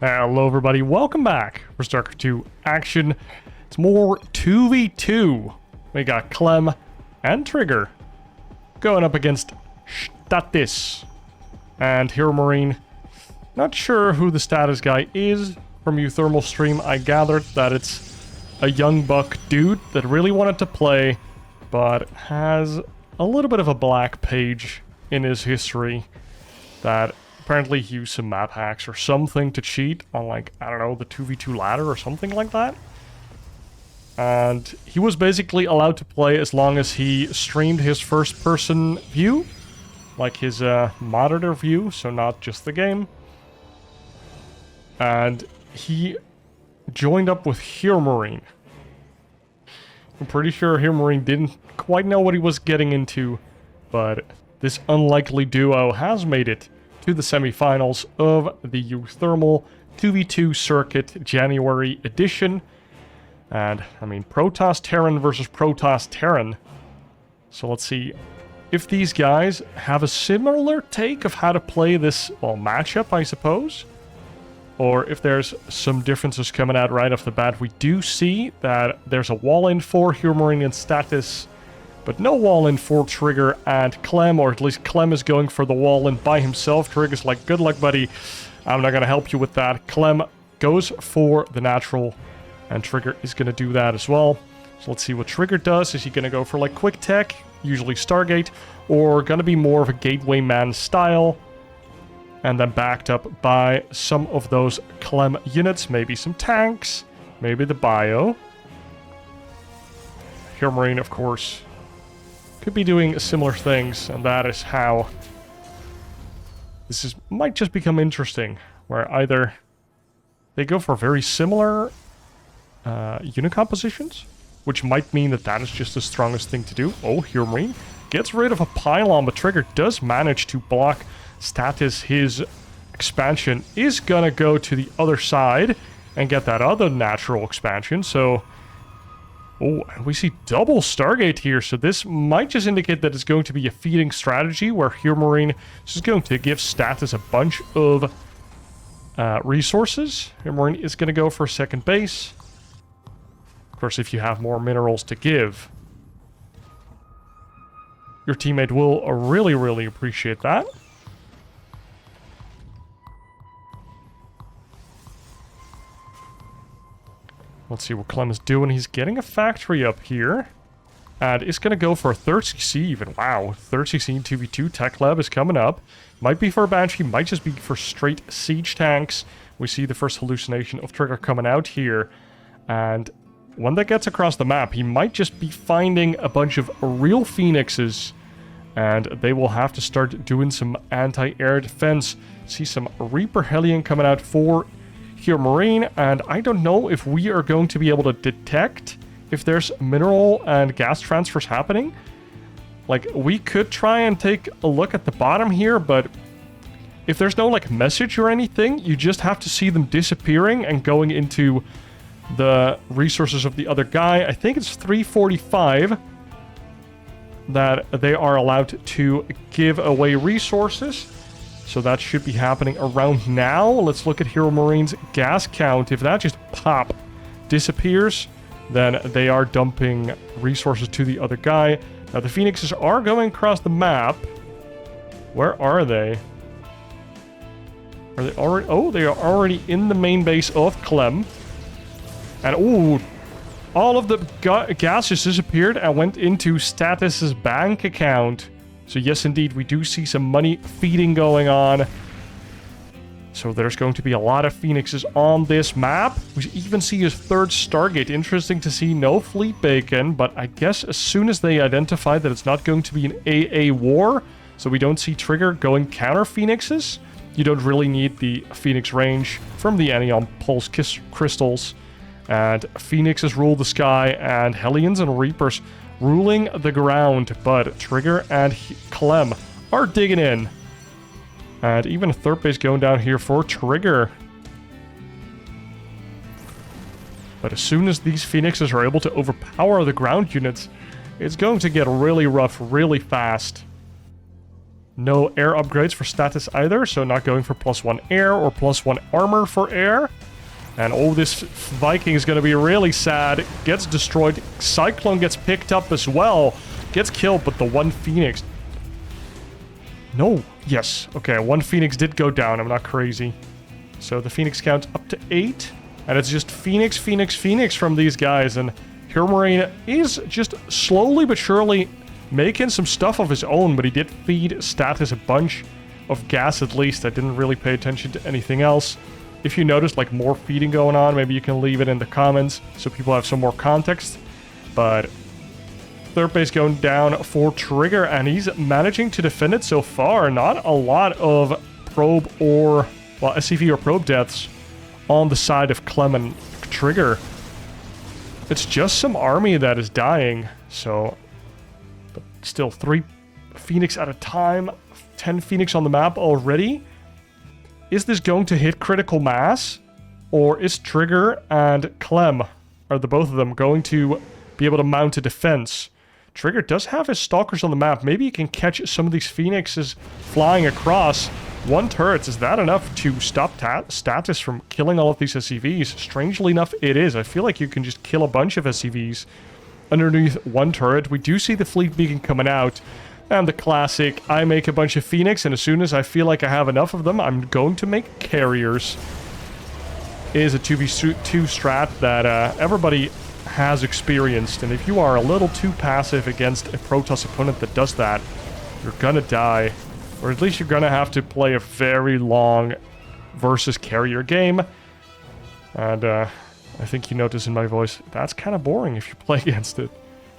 Hello everybody, welcome back for StarCraft 2 action. It's more 2v2. We got Clem and Trigger going up against Statis and HeRoMaRinE. Not sure who the Statis guy is. From uThermal stream I gathered that it's a young buck dude that really wanted to play, but has a little bit of a black page in his history that apparently he used some map hacks or something to cheat on, like, I don't know, the 2v2 ladder or something like that. And he was basically allowed to play as long as he streamed his first-person view, like his monitor view, so not just the game. And he joined up with HeRoMaRinE. I'm pretty sure HeRoMaRinE didn't quite know what he was getting into, but this unlikely duo has made it to the semifinals of the uThermal 2v2 circuit January edition. And, I mean, Protoss Terran versus Protoss Terran. So let's see if these guys have a similar take of how to play this, well, matchup, I suppose. Or if there's some differences coming out right off the bat. We do see that there's a wall-in for HeRoMaRinE and Statis, but no wall-in for Trigger and Clem, or at least Clem is going for the wall-in by himself. Trigger's like, good luck, buddy. I'm not going to help you with that. Clem goes for the natural, and Trigger is going to do that as well. So let's see what Trigger does. Is he going to go for, like, quick tech, usually Stargate, or going to be more of a gateway man style, and then backed up by some of those Clem units, maybe some tanks, maybe the bio. HeRoMaRinE, of course, could be doing similar things, and that is how this might just become interesting, where either they go for very similar unit compositions, which might mean that that is just the strongest thing to do. Oh, HeRoMaRinE gets rid of a pylon, but Trigger does manage to block Statis. His expansion is gonna go to the other side and get that other natural expansion, so... Oh, we see double Stargate here, so this might just indicate that it's going to be a feeding strategy where HeRoMaRinE is just going to give Statis a bunch of resources. HeRoMaRinE is going to go for second base. Of course, if you have more minerals to give, your teammate will really, really appreciate that. Let's see what Clem is doing. He's getting a factory up here. And it's going to go for a 30C even. Wow, 30C 2v2. Tech Lab is coming up. Might be for a Banshee, might just be for straight siege tanks. We see the first hallucination of Trigger coming out here. And when that gets across the map, he might just be finding a bunch of real Phoenixes. And they will have to start doing some anti-air defense. See some Reaper Hellion coming out for HeRoMaRinE, and I don't know if we are going to be able to detect if there's mineral and gas transfers happening. Like, we could try and take a look at the bottom here, but if there's no, like, message or anything, you just have to see them disappearing and going into the resources of the other guy. I think it's 345 that they are allowed to give away resources. So that should be happening around now. Let's look at HeRoMaRinE's gas count. If that just disappears, then they are dumping resources to the other guy. Now the Phoenixes are going across the map. Where are they? Are they already? Oh, they are already in the main base of Clem. And ooh, all of the gas just disappeared and went into Statis's bank account. So yes, indeed, we do see some money feeding going on. So there's going to be a lot of Phoenixes on this map. We even see his third Stargate. Interesting to see, no fleet bacon, but I guess as soon as they identify that it's not going to be an AA war, so we don't see Trigger going counter Phoenixes, you don't really need the Phoenix range from the Anion Pulse crystals. And Phoenixes rule the sky, and Hellions and Reapers ruling the ground, but Trigger and Clem are digging in. And even a third base going down here for Trigger. But as soon as these Phoenixes are able to overpower the ground units, it's going to get really rough really fast. No air upgrades for Statis either, so not going for +1 air or +1 armor for air. And oh, this Viking is going to be really sad. Gets destroyed. Cyclone gets picked up as well. Gets killed, but the one Phoenix... No. Yes. Okay, one Phoenix did go down. I'm not crazy. So the Phoenix count's up to 8. And it's just Phoenix, Phoenix, Phoenix from these guys. And HeRoMaRinE is just slowly but surely making some stuff of his own. But he did feed Statis a bunch of gas at least. I didn't really pay attention to anything else. If you notice like more feeding going on, maybe you can leave it in the comments so people have some more context. But third base going down for Trigger, and he's managing to defend it so far. Not a lot of probe or, well, SCV or probe deaths on the side of Clem and Trigger. It's just some army that is dying, so... But still, 3 Phoenix at a time, 10 Phoenix on the map already. Is this going to hit critical mass? Or is Trigger and Clem, are the both of them, going to be able to mount a defense? Trigger does have his stalkers on the map. Maybe he can catch some of these Phoenixes flying across. 1 turret, is that enough to stop Statis from killing all of these SCVs? Strangely enough, it is. I feel like you can just kill a bunch of SCVs underneath 1 turret. We do see the fleet beacon coming out. And the classic, I make a bunch of Phoenix, and as soon as I feel like I have enough of them, I'm going to make carriers. Is a 2v2 strat that everybody has experienced, and if you are a little too passive against a Protoss opponent that does that, you're gonna die. Or at least you're gonna have to play a very long versus carrier game. And I think you notice in my voice, that's kind of boring if you play against it.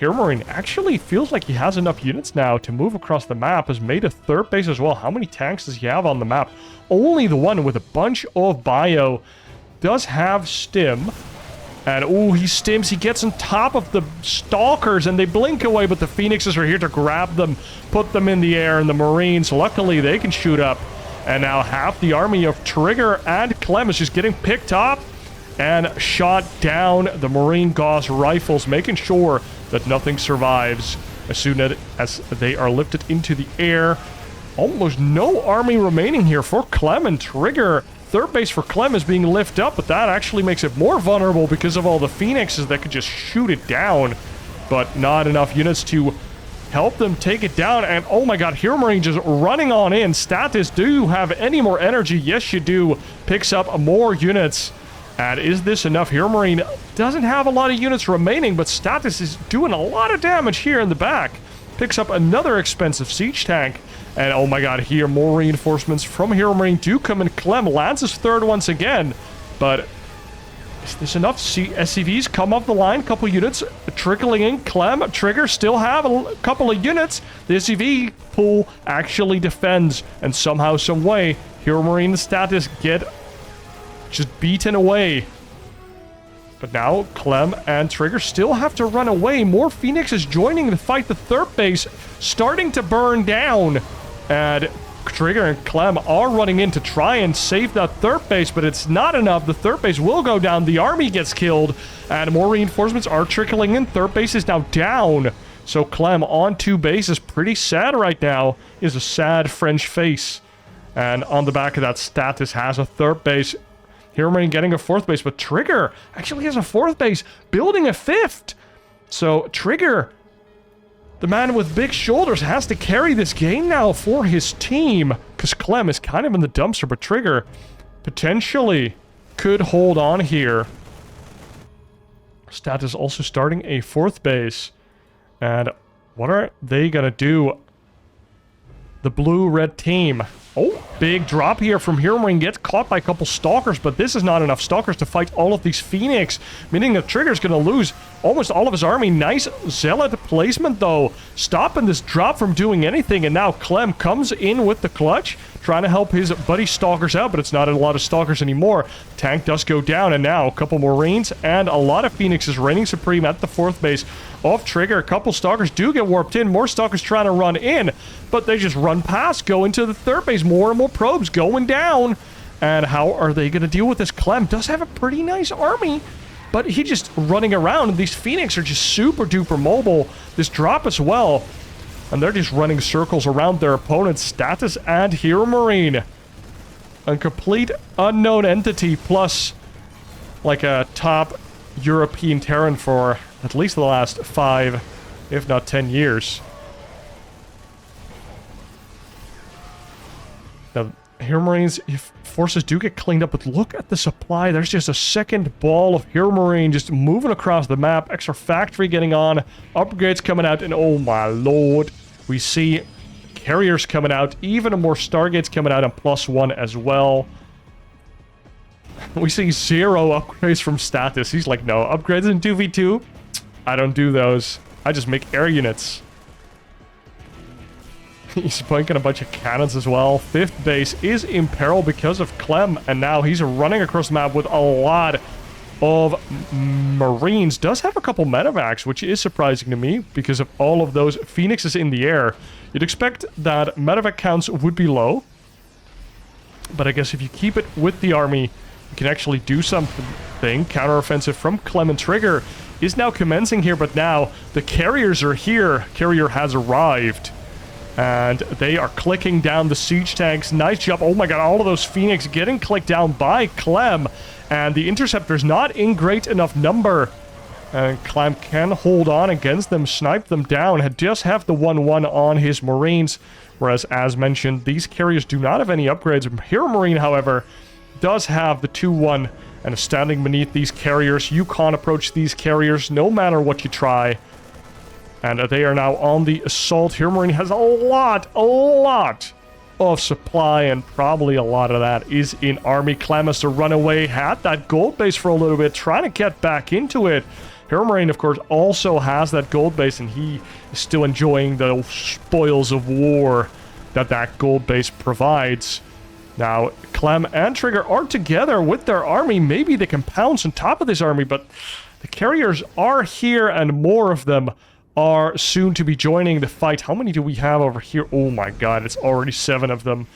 HeRoMaRinE actually feels like he has enough units now to move across the map. Has made a third base as well. How many tanks does he have on the map? Only the one with a bunch of bio. Does have stim. And oh, he stims. He gets on top of the stalkers and they blink away, but the Phoenixes are here to grab them, put them in the air, and the Marines, luckily, they can shoot up. And now half the army of Trigger and Clem is just getting picked up and shot down. The Marine Gauss rifles, making sure that nothing survives as soon as they are lifted into the air. Almost no army remaining here for Clem and Trigger. Third base for Clem is being lifted up, but that actually makes it more vulnerable because of all the Phoenixes that could just shoot it down. But not enough units to help them take it down. And oh my god, HeRoMaRinE just running on in. Statis, do you have any more energy? Yes, you do. Picks up more units. And is this enough? HeRoMaRinE doesn't have a lot of units remaining, but Statis is doing a lot of damage here in the back. Picks up another expensive siege tank. And oh my god, here more reinforcements from HeRoMaRinE do come in. Clem lands his third once again. But is this enough? SCVs come off the line, couple units trickling in. Clem, Trigger still have a couple of units. The SCV pool actually defends, and somehow, some way, HeRoMaRinE and Statis get just beaten away. But now Clem and Trigger still have to run away. More Phoenixes joining the fight. The third base starting to burn down. And Trigger and Clem are running in to try and save that third base, but it's not enough. The third base will go down. The army gets killed, and more reinforcements are trickling in. Third base is now down. So Clem on 2 bases, pretty sad right now. Is a sad French face. And on the back of that, Statis has a third base. HeRoMaRinE getting a fourth base, but Trigger actually has a fourth base, building a fifth. So Trigger, the man with big shoulders, has to carry this game now for his team, because Clem is kind of in the dumpster, but Trigger potentially could hold on here. Statis also starting a fourth base. And what are they gonna do? The blue-red team. Oh, big drop here from HeRoMaRinE. Gets caught by a couple stalkers, but this is not enough stalkers to fight all of these Phoenix, meaning that Trigger's gonna lose almost all of his army. Nice zealot placement, though, stopping this drop from doing anything, and now Clem comes in with the clutch, trying to help his buddy stalkers out, but it's not a lot of stalkers anymore. Tank does go down, and now a couple Marines and a lot of Phoenixes reigning supreme at the fourth base of Trigger. A couple stalkers do get warped in, more stalkers trying to run in, but they just run past, go into the third base. More and more probes going down. And how are they going to deal with this? Clem does have a pretty nice army, but he just running around, and these Phoenix are just super duper mobile. This drop as well. And they're just running circles around their opponents. Statis and HeRoMaRinE. A complete unknown entity, plus like a top European Terran for at least the last 5, if not 10 years. Now, HeRoMaRinE's forces do get cleaned up, but look at the supply. There's just a second ball of HeRoMaRinE just moving across the map. Extra factory getting on, upgrades coming out, and oh my lord, we see carriers coming out, even more Stargates coming out, and +1 as well. We see 0 upgrades from Statis. He's like, no, upgrades in 2v2? I don't do those. I just make air units. He's bunking a bunch of cannons as well. 5th base is in peril because of Clem, and now he's running across the map with a lot of Marines. Does have a couple medevacs, which is surprising to me because of all of those Phoenixes in the air. You'd expect that medevac counts would be low, but I guess if you keep it with the army, you can actually do something. Counteroffensive from Clem and Trigger is now commencing here, but now the carriers are here. Carrier has arrived. And they are clicking down the siege tanks. Nice job. Oh my god, all of those Phoenix getting clicked down by Clem. And the Interceptor's not in great enough number. And Clem can hold on against them, snipe them down. Had just have the 1-1 on his Marines. Whereas, as mentioned, these carriers do not have any upgrades. HeRoMaRinE, however, does have the 2-1 and is standing beneath these carriers. You can't approach these carriers no matter what you try. And they are now on the assault. HeRoMaRinE has a lot of supply, and probably a lot of that is in army. Clem has to run away, had that gold base for a little bit, trying to get back into it. HeRoMaRinE, of course, also has that gold base, and he is still enjoying the spoils of war that that gold base provides. Now, Clem and Trigger are together with their army. Maybe they can pounce on top of this army, but the carriers are here, and more of them are soon to be joining the fight. How many do we have over here? Oh my god, it's already 7 of them.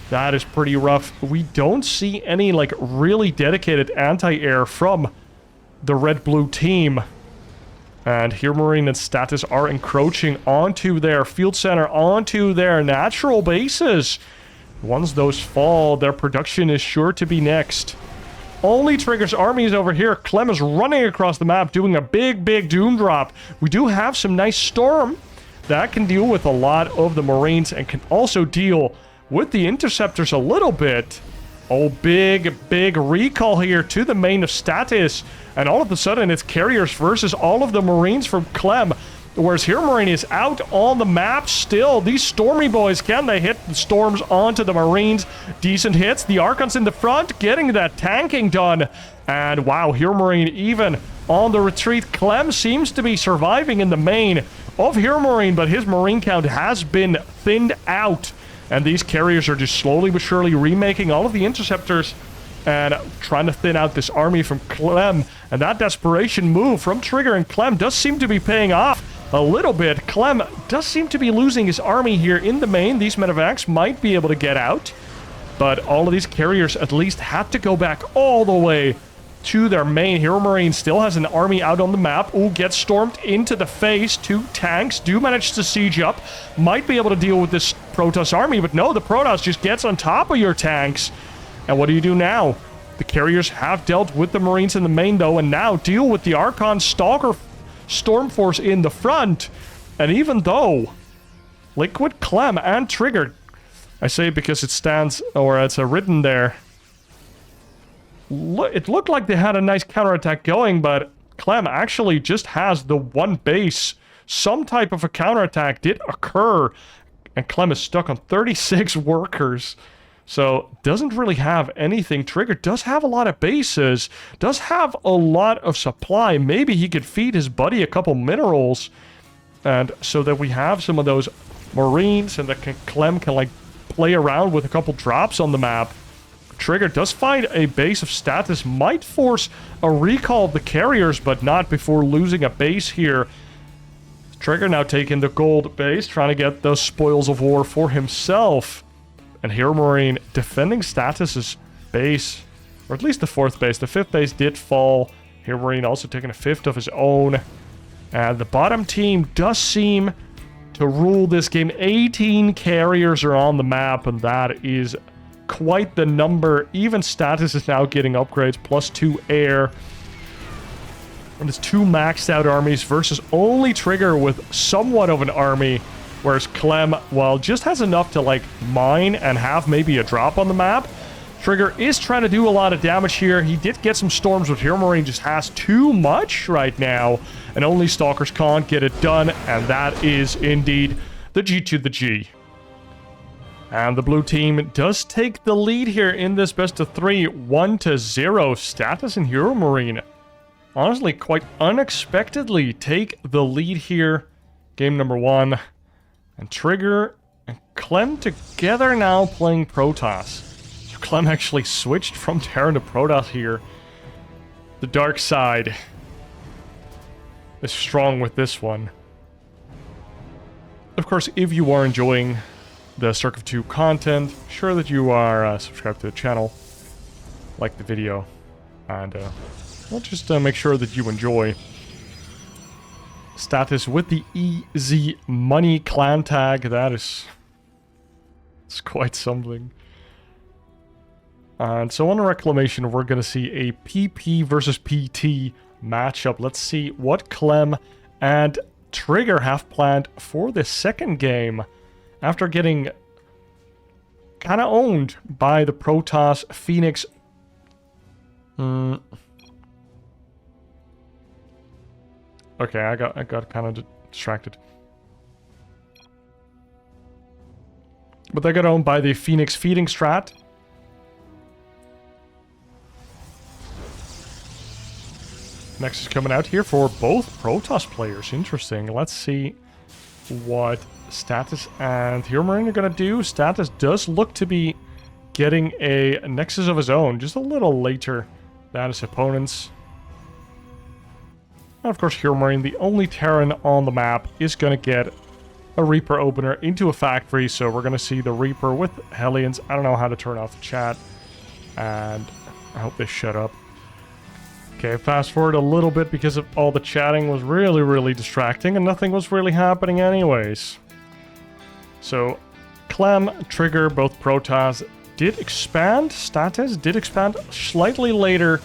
That is pretty rough. We don't see any, like, really dedicated anti-air from the red-blue team. And HeRoMaRinE and Statis are encroaching onto their field center, onto their natural bases. Once those fall, their production is sure to be next. Only Trigger's army is over here. Clem is running across the map, doing a big doom drop. We do have some nice storm that can deal with a lot of the Marines and can also deal with the Interceptors a little bit. Oh, big recall here to the main of Statis. And all of a sudden, it's carriers versus all of the Marines from Clem. Whereas HeRoMaRinE is out on the map still. These Stormy boys, can they hit the storms onto the Marines? Decent hits. The Archon's in the front, getting that tanking done. And wow, HeRoMaRinE even on the retreat. Clem seems to be surviving in the main of HeRoMaRinE, but his Marine count has been thinned out. And these carriers are just slowly but surely remaking all of the Interceptors and trying to thin out this army from Clem. And that desperation move from Trigger and Clem does seem to be paying off a little bit. Clem does seem to be losing his army here in the main. These medevacs might be able to get out, but all of these carriers at least have to go back all the way to their main. HeRoMaRinE still has an army out on the map. Ooh, gets stormed into the face. 2 tanks do manage to siege up. Might be able to deal with this Protoss army, but no, the Protoss just gets on top of your tanks. And what do you do now? The carriers have dealt with the Marines in the main, though, and now deal with the Archon Stalker Storm Force in the front. And even though Liquid, Clem, and Trigger, I say it because it stands, or it's written there, it looked like they had a nice counterattack going, but Clem actually just has the 1 base. Some type of a counterattack did occur, and Clem is stuck on 36 workers. So, doesn't really have anything. Trigger does have a lot of bases, does have a lot of supply. Maybe he could feed his buddy a couple minerals, and so that we have some of those Marines, and that Clem can, like, play around with a couple drops on the map. Trigger does find a base of Statis, might force a recall of the carriers, but not before losing a base here. Trigger now taking the gold base, trying to get those spoils of war for himself. And HeRoMaRinE defending Statis's base, or at least the 4th base. The 5th base did fall. HeRoMaRinE also taking a 5th of his own. And the bottom team does seem to to rule this game. 18 carriers are on the map, and that is quite the number. Even Statis is now getting upgrades, +2 air. And it's 2 maxed out armies versus only Trigger with somewhat of an army. Whereas Clem, well, just has enough to, like, mine and have maybe a drop on the map. Trigger is trying to do a lot of damage here. He did get some storms, but HeRoMaRinE just has too much right now. And only Stalkers can't get it done. And that is indeed the G to the G. And the blue team does take the lead here in this best of 3, 1-0. Statis and HeRoMaRinE, honestly, quite unexpectedly take the lead here. Game number 1. And Trigger and Clem together now playing Protoss. So Clem actually switched from Terran to Protoss here. The dark side is strong with this one. Of course, if you are enjoying the StarCraft 2 content, sure that you are subscribed to the channel, like the video, and well, just make sure that you enjoy. Statis with the easy money clan tag. That is... it's quite something. And so on Reclamation, we're going to see a PP versus PT matchup. Let's see what Clem and Trigger have planned for the second game. After getting kind of owned by the Protoss Phoenix. Okay, I got kind of distracted. But they got owned by the Phoenix feeding strat. Next is coming out here for both Protoss players. Interesting. Let's see what Statis and HeRoMaRinE are going to do. Statis does look to be getting a Nexus of his own, just a little later than his opponents. And of course, HeRoMaRinE, the only Terran on the map, is going to get a Reaper opener into a factory. So we're going to see the Reaper with Hellions. I don't know how to turn off the chat. And I hope they shut up. Okay, fast forward a little bit because of all the chatting was really, really distracting. And nothing was really happening anyways. So, Clem, Trigger, both Protoss did expand. Statis did expand slightly later.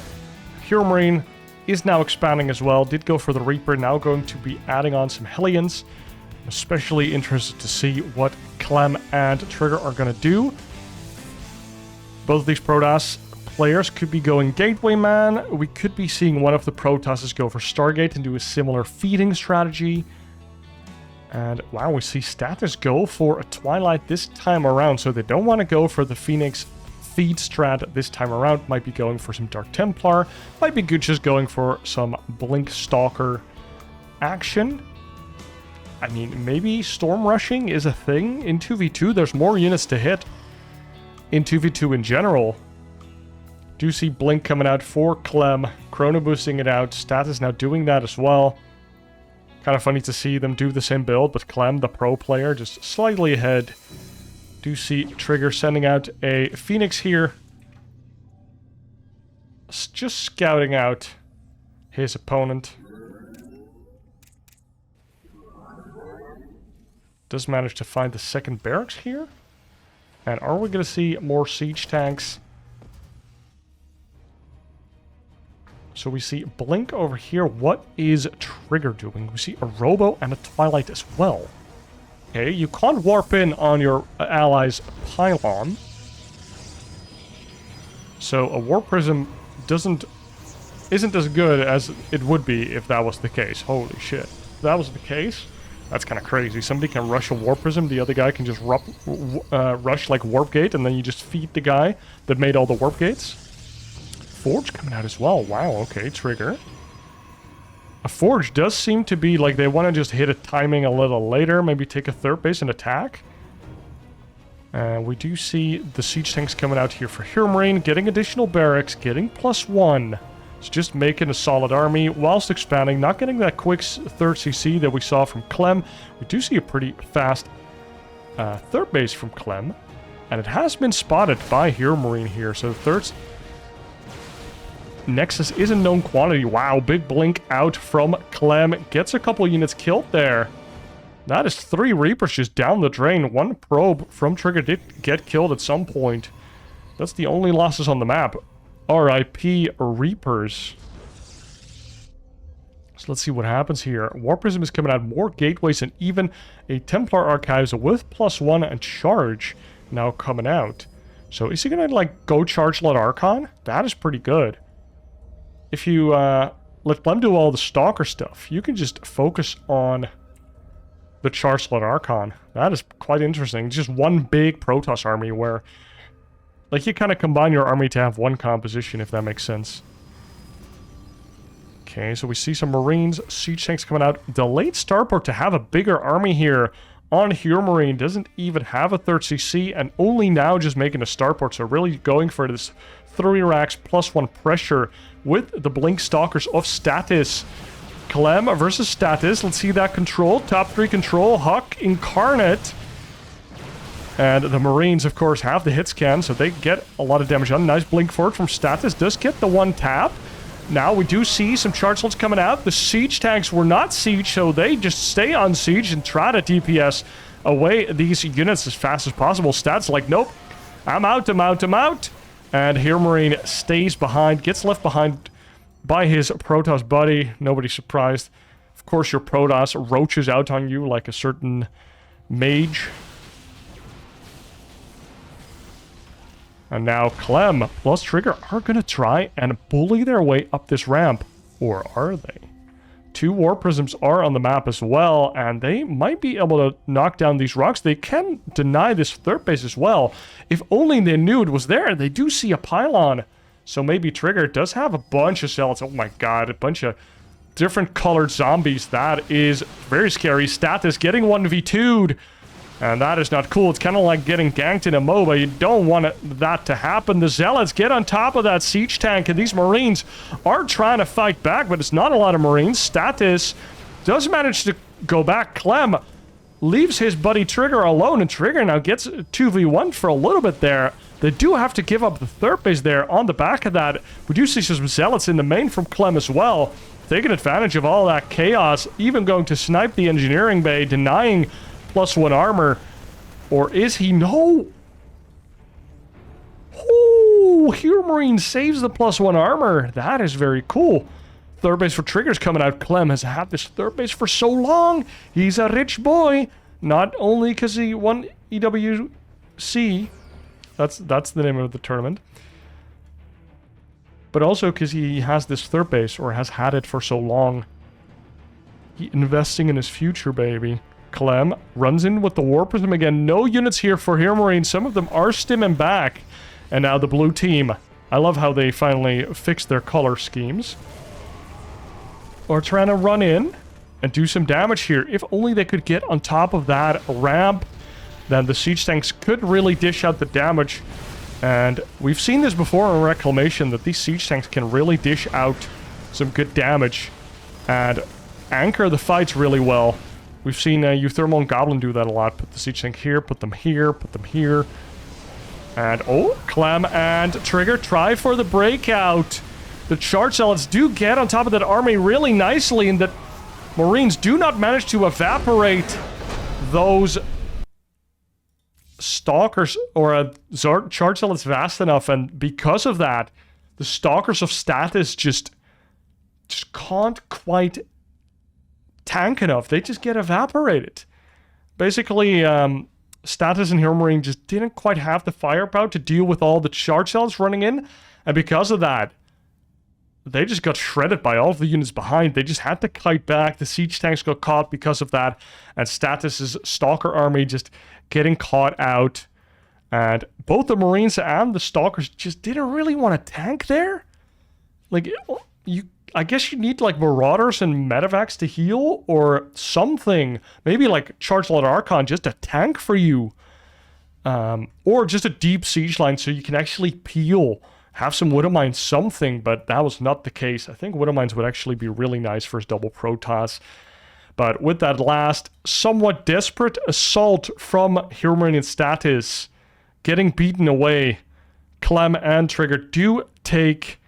HeRoMaRinE is now expanding as well. Did go for the Reaper, now going to be adding on some Hellions. I'm especially interested to see what Clem and Trigger are going to do. Both of these Protoss players could be going Gateway Man. We could be seeing one of the Protosses go for Stargate and do a similar feeding strategy. And wow, we see Statis go for a Twilight this time around. So they don't want to go for the Phoenix feed strat this time around. Might be going for some Dark Templar. Might be good just going for some Blink Stalker action. I mean, maybe Storm Rushing is a thing in 2v2. There's more units to hit in 2v2 in general. Do see Blink coming out for Clem. Chrono boosting it out. Statis now doing that as well. Kind of funny to see them do the same build, but Clem, the pro player, just slightly ahead. Do see Trigger sending out a Phoenix here. Just scouting out his opponent. Does manage to find the second barracks here. And are we going to see more siege tanks? So we see Blink over here. What is Trigger doing? We see a Robo and a Twilight as well. Okay, you can't warp in on your ally's pylon. So a Warp Prism isn't as good as it would be if that was the case. Holy shit. If that was the case, that's kind of crazy. Somebody can rush a Warp Prism, the other guy can just rush like Warp Gate, and then you just feed the guy that made all the Warp Gates. Forge coming out as well. Wow, okay, Trigger. A Forge does seem to be like they want to just hit a timing a little later, maybe take a third base and attack. We do see the siege tanks coming out here for HeRoMaRinE, getting additional barracks, getting +1. It's just making a solid army whilst expanding, not getting that quick third CC that we saw from Clem. We do see a pretty fast third base from Clem, and it has been spotted by HeRoMaRinE here, so the third Nexus is a known quantity. Wow, big Blink out from Clem. Gets a couple units killed there. That is 3 Reapers just down the drain. 1 probe from Trigger did get killed at some point. That's the only losses on the map. RIP Reapers. So let's see what happens here. War Prism is coming out, more gateways, and even a Templar Archives with +1 and charge now coming out. So is he gonna, like, go charge Let Archon? That is pretty good. If you let Clem do all the Stalker stuff, you can just focus on the charge Let Archon. That is quite interesting. Just one big Protoss army where, like, you kind of combine your army to have one composition, if that makes sense. Okay, so we see some Marines, siege tanks coming out. Delayed starport to have a bigger army here on HeRoMaRinE. Doesn't even have a 3rd CC, and only now just making a starport. So really going for this 3 racks +1 pressure with the Blink Stalkers of Statis. Clem versus Statis. Let's see that control. Top 3 control. Huck Incarnate. And the Marines, of course, have the hit scan, so they get a lot of damage on. Nice blink forward from Statis. Does get the 1 tap. Now we do see some charge slots coming out. The siege tanks were not siege, so they just stay on siege and try to DPS away these units as fast as possible. Stats like, nope, I'm out. And HeRoMaRinE stays behind, gets left behind by his Protoss buddy. Nobody's surprised. Of course, your Protoss roaches out on you like a certain mage. And now Clem plus Trigger are going to try and bully their way up this ramp. Or are they? 2 War Prisms are on the map as well, and they might be able to knock down these rocks. They can deny this 3rd base as well. If only they knew it was there. They do see a pylon. So maybe Trigger does have a bunch of zealots. Oh my god, a bunch of different colored zombies. That is very scary. Statis getting 1v2'd. And that is not cool. It's kind of like getting ganked in a MOBA. You don't want that to happen. The Zealots get on top of that siege tank, and these Marines are trying to fight back, but it's not a lot of Marines. Statis does manage to go back. Clem leaves his buddy Trigger alone, and Trigger now gets 2v1 for a little bit there. They do have to give up the 3rd base there on the back of that. We do see some Zealots in the main from Clem as well, taking advantage of all that chaos, even going to snipe the engineering bay, denying +1 armor. Or is he? No! Oh, HeRoMaRinE saves the +1 armor. That is very cool. 3rd base for Trigger's coming out. Clem has had this 3rd base for so long. He's a rich boy. Not only because he won EWC. That's the name of the tournament. But also because he has this 3rd base, or has had it for so long. He investing in his future, baby. Clem runs in with the War Prism again. No units here for HeRoMaRinE. Some of them are stimming back. And now the blue team. I love how they finally fixed their color schemes. Are trying to run in and do some damage here. If only they could get on top of that ramp, then the siege tanks could really dish out the damage. And we've seen this before in Reclamation, that these siege tanks can really dish out some good damage and anchor the fights really well. We've seen uThermal and Goblin do that a lot. Put the siege tank here, put them here, put them here. And, oh, Clem and Trigger try for the breakout. The charge zealots do get on top of that army really nicely, and that Marines do not manage to evaporate those Stalkers or charge zealots fast enough, and because of that, the Stalkers of Statis just can't quite tank enough. They just get evaporated. Basically, Statis and HeRoMaRinE just didn't quite have the firepower to deal with all the charge cells running in, and because of that, they just got shredded by all of the units behind. They just had to kite back. The siege tanks got caught because of that, and Statis' Stalker army just getting caught out. And both the Marines and the Stalkers just didn't really want to tank there. Like, I guess you need, like, Marauders and Medevacs to heal, or something. Maybe, like, Charge Let Archon just a tank for you. Or just a deep siege line so you can actually peel. Have some Widowmines, something, but that was not the case. I think Widowmines would actually be really nice for his double Protoss. But with that last, somewhat desperate assault from HeRoMaRinE and Statis, getting beaten away, Clem and Trigger do take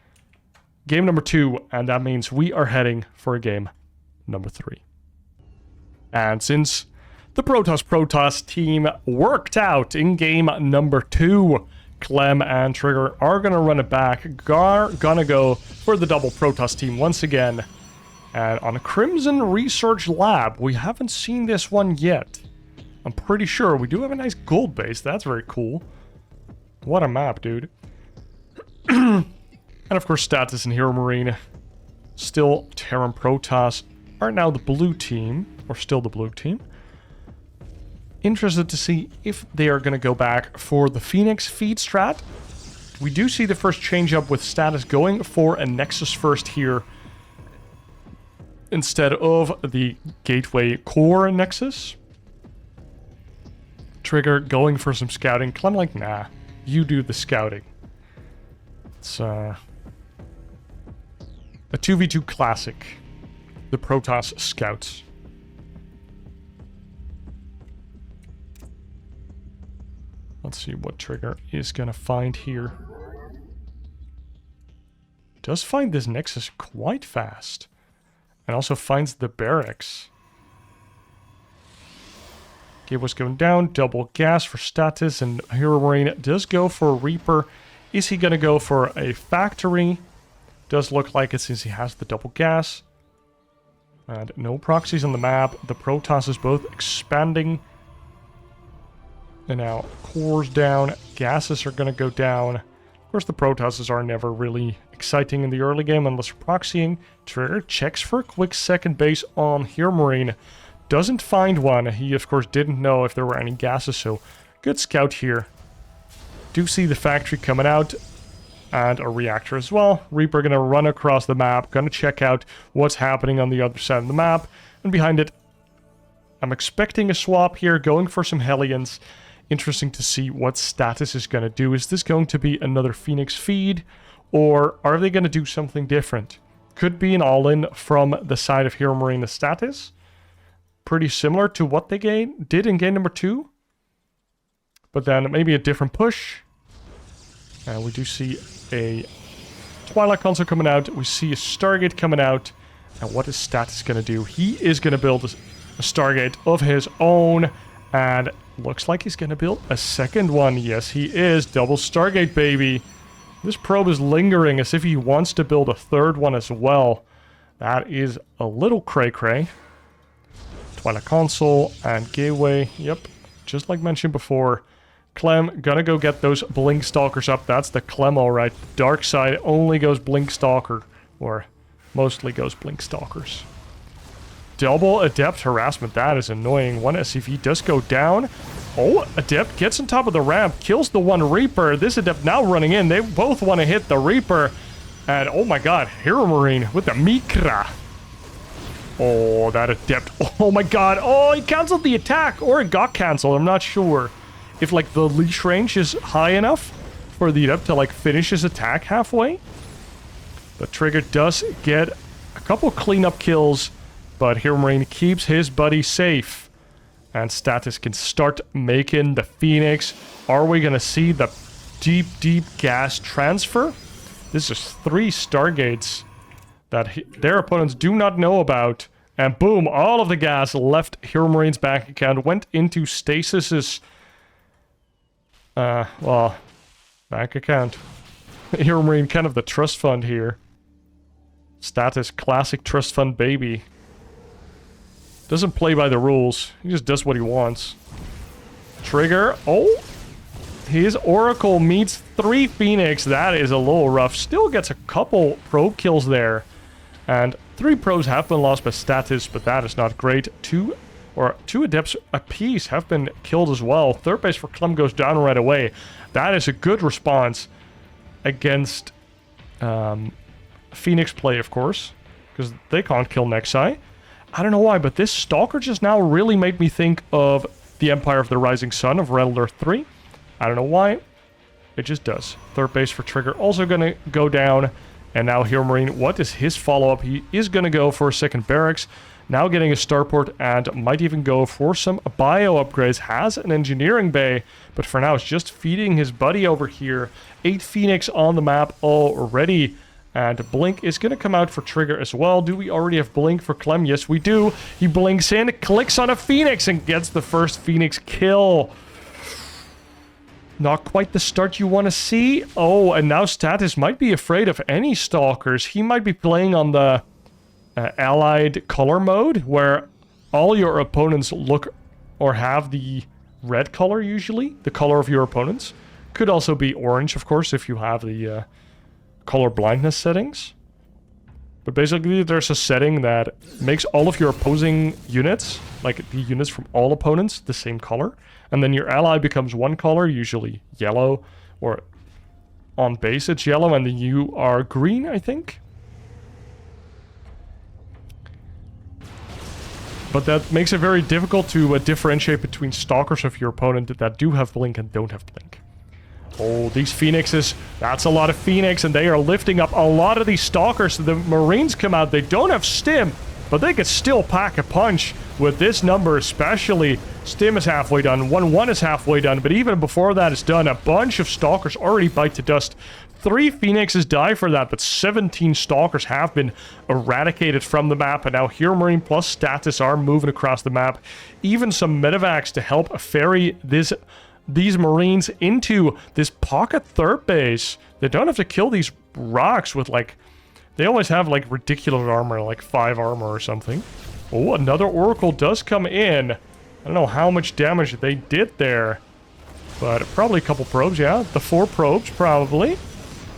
game number 2, and that means we are heading for game number 3. And since The Protoss team worked out in game number 2. Clem and Trigger are going to run it back. Gonna go for the double Protoss team once again. And on a Crimson Research Lab, we haven't seen this one yet. I'm pretty sure we do have a nice gold base. That's very cool. What a map, dude. And of course, Statis and HeRoMaRinE, still Terran Protoss, are now the blue team, or still the blue team. Interested to see if they are going to go back for the Phoenix feed strat. We do see the first change up with Statis going for a Nexus first here, instead of the Gateway Core Nexus. Trigger going for some scouting. Clem like, nah, you do the scouting. It's a 2v2 classic. The Protoss Scouts. Let's see what Trigger is gonna find here. Does find this Nexus quite fast. And also finds the barracks. Gateway's going down. Double gas for Statis. And HeRoMaRinE does go for a Reaper. Is he going to go for a factory? Does look like it since he has the double gas. And no proxies on the map. The Protoss is both expanding. And now cores down. Gases are going to go down. Of course, the Protosses are never really exciting in the early game unless you're proxying. Trigger checks for a quick second base on HeRoMaRinE. Doesn't find one. He, of course, didn't know if there were any gases, so good scout here. Do see the factory coming out. And a reactor as well. Reaper gonna run across the map. Gonna check out what's happening on the other side of the map. And behind it, I'm expecting a swap here. Going for some Hellions. Interesting to see what Statis is going to do. Is this going to be another Phoenix feed? Or are they going to do something different? Could be an all-in from the side of HeRoMaRinE Statis. Pretty similar to what they did in game number 2. But then maybe a different push. And we do see a Twilight console coming out. We see a Stargate coming out. And what is Statis going to do? He is going to build a Stargate of his own. And looks like he's going to build a second one. Yes, he is. Double Stargate, baby. This probe is lingering as if he wants to build a third one as well. That is a little cray-cray. Twilight console and Gateway. Yep, just like mentioned before. Clem, gonna go get those Blink Stalkers up. That's the Clem, alright. Dark side only goes Blink Stalker. Or mostly goes Blink Stalkers. Double Adept Harassment. That is annoying. One SCV does go down. Oh, Adept gets on top of the ramp. Kills the one Reaper. This Adept now running in. They both want to hit the Reaper. And oh my god, HeRoMaRinE with the Mikra. Oh, that Adept. Oh my god. Oh, he canceled the attack. Or it got canceled. I'm not sure if like the leash range is high enough for the Adept to like finish his attack halfway. But Trigger does get a couple cleanup kills. But HeRoMaRinE keeps his buddy safe. And Statis can start making the Phoenix. Are we going to see the deep gas transfer? This is 3 Stargates that their opponents do not know about. And boom, all of the gas left HeRoMaRinE's bank account. Went into Stasis's... well, bank account. HeRoMaRinE, kind of the trust fund here. Statis, classic trust fund baby. Doesn't play by the rules. He just does what he wants. Trigger. Oh! His Oracle meets 3 Phoenix. That is a little rough. Still gets a couple probe kills there. And 3 probes have been lost by Statis, but that is not great. 2 Adepts apiece have been killed as well. Third base for Clem goes down right away. That is a good response against Phoenix play, of course. Because they can't kill Nexi. I don't know why, but this Stalker just now really made me think of the Empire of the Rising Sun of Red Alert 3. I don't know why. It just does. Third base for Trigger also going to go down. And now HeRoMaRinE, what is his follow-up? He is going to go for a second barracks. Now getting a starport and might even go for some bio upgrades. Has an engineering bay, but for now it's just feeding his buddy over here. 8 Phoenix on the map already. And Blink is going to come out for Trigger as well. Do we already have Blink for Clem? Yes, we do. He blinks in, clicks on a Phoenix, and gets the first Phoenix kill. Not quite the start you want to see. Oh, and now Statis might be afraid of any Stalkers. He might be playing on the allied color mode, where all your opponents look or have the red color usually, the color of your opponents. Could also be orange, of course, if you have the color blindness settings. But basically, there's a setting that makes all of your opposing units, like the units from all opponents, the same color. And then your ally becomes one color, usually yellow, or on base it's yellow, and then you are green, I think. But that makes it very difficult to differentiate between Stalkers of your opponent that do have Blink and don't have Blink. Oh, these Phoenixes, that's a lot of Phoenix, and they are lifting up a lot of these Stalkers. The Marines come out, they don't have Stim, but they could still pack a punch with this number especially. Stim is halfway done, 1-1 is halfway done, but even before that is done, a bunch of Stalkers already bite to dust. 3 Phoenixes die for that, but 17 Stalkers have been eradicated from the map, and now HeRoMaRinE plus Statis are moving across the map. Even some medevacs to help ferry these Marines into this pocket third base. They don't have to kill these rocks with, like... They always have, like, ridiculous armor, like 5 armor or something. Oh, another Oracle does come in. I don't know how much damage they did there, but probably a couple probes, yeah. The 4 probes, probably.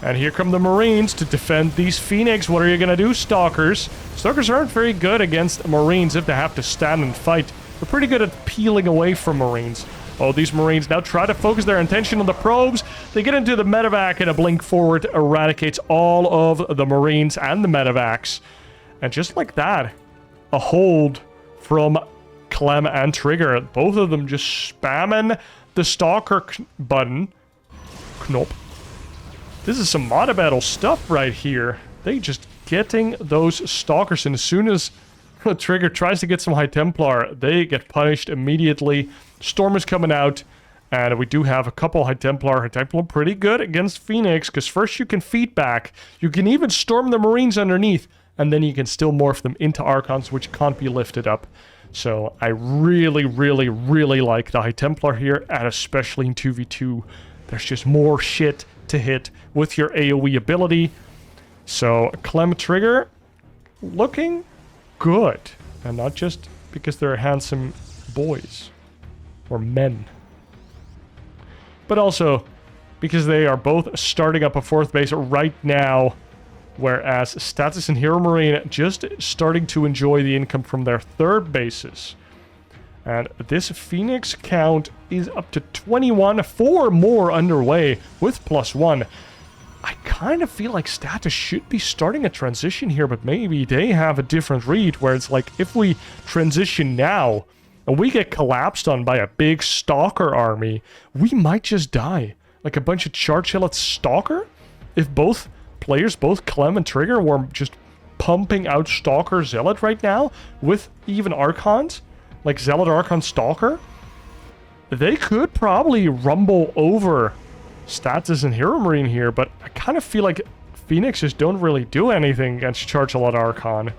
And here come the Marines to defend these Phoenix. What are you gonna do, Stalkers? Stalkers aren't very good against Marines if they have to stand and fight. They're pretty good at peeling away from Marines. Oh, these Marines now try to focus their attention on the probes. They get into the medevac, and a blink forward eradicates all of the Marines and the medevacs. And just like that, a hold from Clem and Trigger. Both of them just spamming the Stalker button. Knop. This is some mod battle stuff right here. They just getting those Stalkers, and as soon as Trigger tries to get some High Templar, they get punished immediately. Storm is coming out, and we do have a couple High Templar. High Templar pretty good against Phoenix, because first you can feedback, you can even storm the Marines underneath, and then you can still morph them into Archons, which can't be lifted up. So I really, really, really like the High Templar here, and especially in 2v2. There's just more shit to hit with your AoE ability. So Clem Trigger looking good, and not just because they're handsome boys or men, but also because they are both starting up a 4th base right now, whereas Statis and HeRoMaRinE just starting to enjoy the income from their 3rd bases. And this Phoenix count is up to 21, 4 more underway with +1. I kind of feel like Statis should be starting a transition here, but maybe they have a different read, where it's like, if we transition now, and we get collapsed on by a big Stalker army, we might just die. Like a bunch of Charge Zealot Stalker? If both players, both Clem and Trigger, were just pumping out Stalker Zealot right now, with even Archons, like Zealot Archon Stalker, they could probably rumble over Statis and HeRoMaRinE here, but I kind of feel like Phoenixes don't really do anything against Charge Zealot Archon.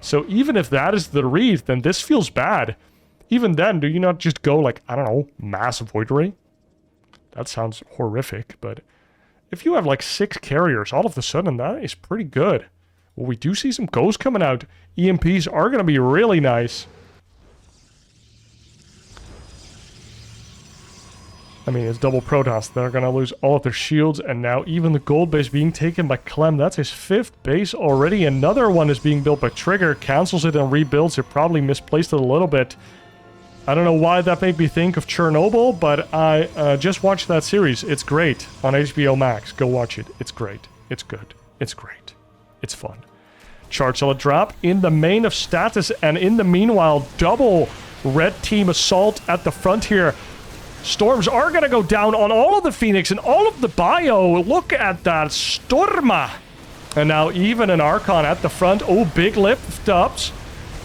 So even if that is the read, then this feels bad. Even then, do you not just go like, I don't know, Mass Void Ray? That sounds horrific, but if you have like 6 carriers, all of a sudden that is pretty good. Well, we do see some ghosts coming out. EMPs are going to be really nice. I mean, it's double Protoss. They're going to lose all of their shields, and now even the gold base being taken by Clem. That's his 5th base already. Another one is being built by Trigger. Cancels it and rebuilds it. Probably misplaced it a little bit. I don't know why that made me think of Chernobyl, but I just watched that series. It's great on HBO Max. Go watch it. It's great. It's good. It's great. It's fun. Charge Zealot drop in the main of Statis, and in the meanwhile, double red team assault at the front here. Storms are going to go down on all of the Phoenix and all of the Bio. Look at that. Storma. And now even an Archon at the front. Oh, big lift ups.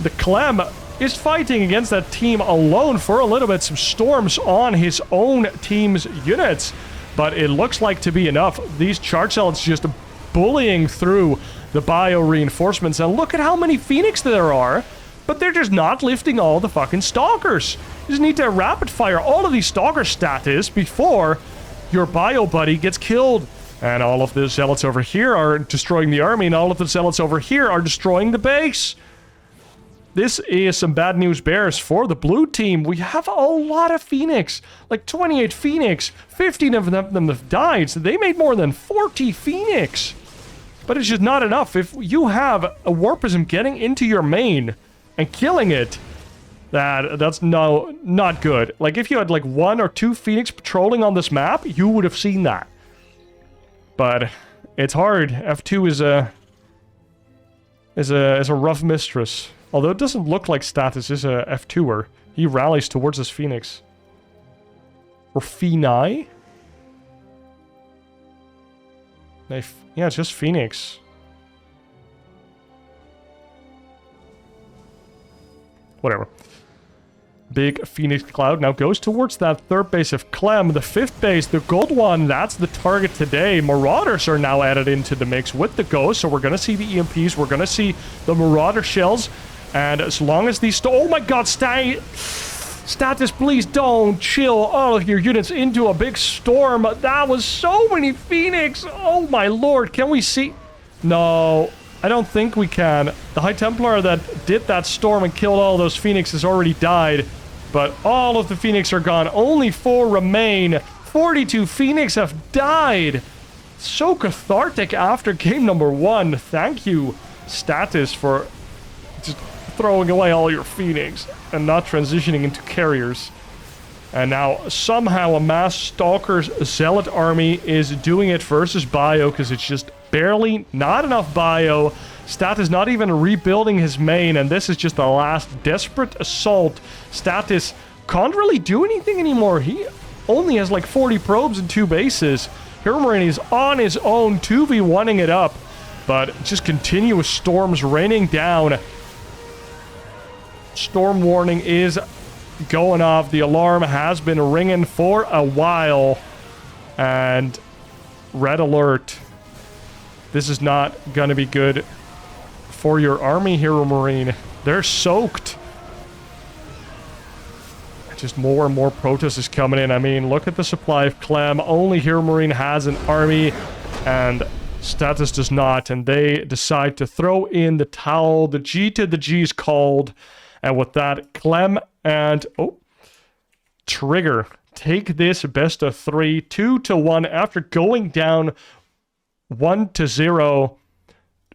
The Clem is fighting against that team alone for a little bit. Some Storms on his own team's units. But it looks like to be enough. These Charge Zealots just bullying through the bio reinforcements. And look at how many Phoenix there are. But they're just not lifting all the fucking Stalkers. You just need to rapid fire all of these Stalker Statis before your bio buddy gets killed. And all of the Zealots over here are destroying the army, and all of the Zealots over here are destroying the base. This is some bad news bears for the blue team. We have a lot of Phoenix. Like 28 Phoenix. 15 of them have died, so they made more than 40 Phoenix. But it's just not enough. If you have a Warpism getting into your main and killing it, that's not good. Like, if you had like 1 or 2 Phoenix patrolling on this map, you would have seen that. But it's hard. F2 is a rough mistress. Although it doesn't look like Statis is a F2er. He rallies towards his Phoenix. Or Phoenix? Yeah, it's just Phoenix. Whatever. Big Phoenix cloud now goes towards that third base of Clem. The fifth base, the gold one, that's the target today. Marauders are now added into the mix with the Ghost, so we're going to see the EMPs, we're going to see the Marauder shells, and as long as these... Oh my god, Statis, please don't chill all of your units into a big storm. That was so many Phoenix. Oh my lord, can we see... No, I don't think we can. The High Templar that did that storm and killed all those Phoenix has already died. But all of the Phoenix are gone. Only 4 remain. 42 Phoenix have died. So cathartic after game number 1. Thank you, Statis, for just throwing away all your Phoenix and not transitioning into carriers. And now somehow a mass Stalkers Zealot army is doing it versus Bio, because it's just barely not enough Bio. Statis not even rebuilding his main, and this is just the last desperate assault. Statis can't really do anything anymore. He only has like 40 probes and 2 bases. HeRoMaRinE is on his own, 2v1ing it up, but just continuous storms raining down. Storm warning is going off. The alarm has been ringing for a while. And red alert. This is not going to be good for your army, HeRoMaRinE. They're soaked. Just more and more Protoss is coming in. I mean, look at the supply of Clem. Only HeRoMaRinE has an army, and Statis does not. And they decide to throw in the towel. The G to the G is called. And with that, Clem and... Oh, Trigger take this best of 3, 2-1 after going down 1-0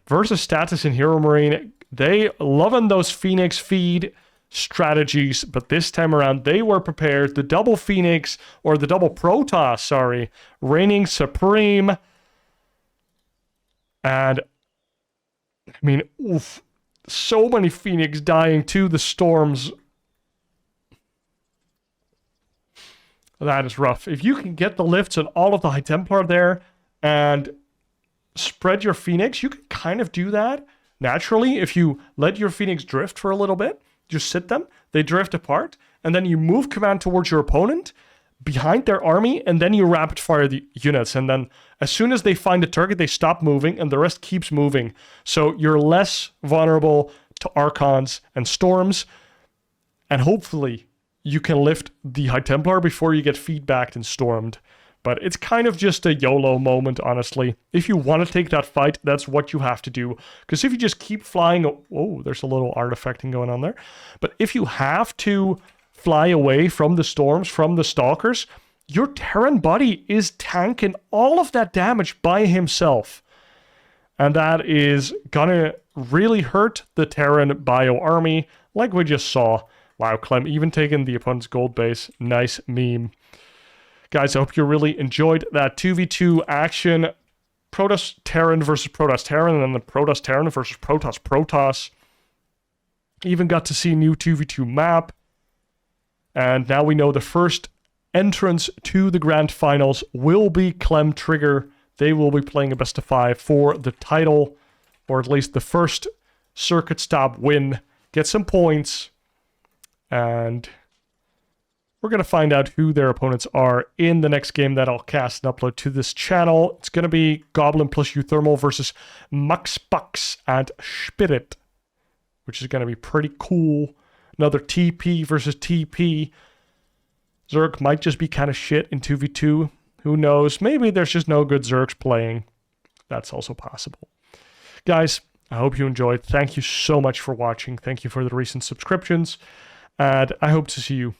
versus Statis and HeRoMaRinE. They loving those Phoenix feed strategies, but this time around they were prepared. The double Phoenix, or the double Protoss, sorry, reigning supreme. And I mean, oof, so many Phoenix dying to the storms. That is rough. If you can get the lifts on all of the High Templar there and spread your Phoenix, you can kind of do that naturally. If you let your Phoenix drift for a little bit, just sit them, they drift apart, and then you move command towards your opponent behind their army, and then you rapid fire the units, and then as soon as they find a target, they stop moving, and the rest keeps moving. So you're less vulnerable to Archons and Storms, and hopefully you can lift the High Templar before you get feedbacked and stormed. But it's kind of just a YOLO moment, honestly. If you want to take that fight, that's what you have to do. Because if you just keep flying... Oh, there's a little artifacting going on there. But if you have to fly away from the storms, from the Stalkers, your Terran buddy is tanking all of that damage by himself. And that is gonna really hurt the Terran bio army, like we just saw. Wow, Clem even taking the opponent's gold base. Nice meme. Guys, I hope you really enjoyed that 2v2 action. Protoss Terran versus Protoss Terran, and then the Protoss Terran versus Protoss Protoss. Even got to see a new 2v2 map. And now we know the first entrance to the grand finals will be Clem Trigger. They will be playing a best of 5 for the title, or at least the first circuit stop win. Get some points. And We're going to find out who their opponents are in the next game that I'll cast and upload to this channel. It's going to be Goblin plus uThermal versus Muxbucks and Spirit, which is going to be pretty cool. Another TP versus TP. Zerg might just be kind of shit in 2v2. Who knows? Maybe there's just no good Zergs playing. That's also possible. Guys, I hope you enjoyed. Thank you so much for watching. Thank you for the recent subscriptions. And I hope to see you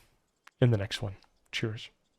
in the next one. Cheers.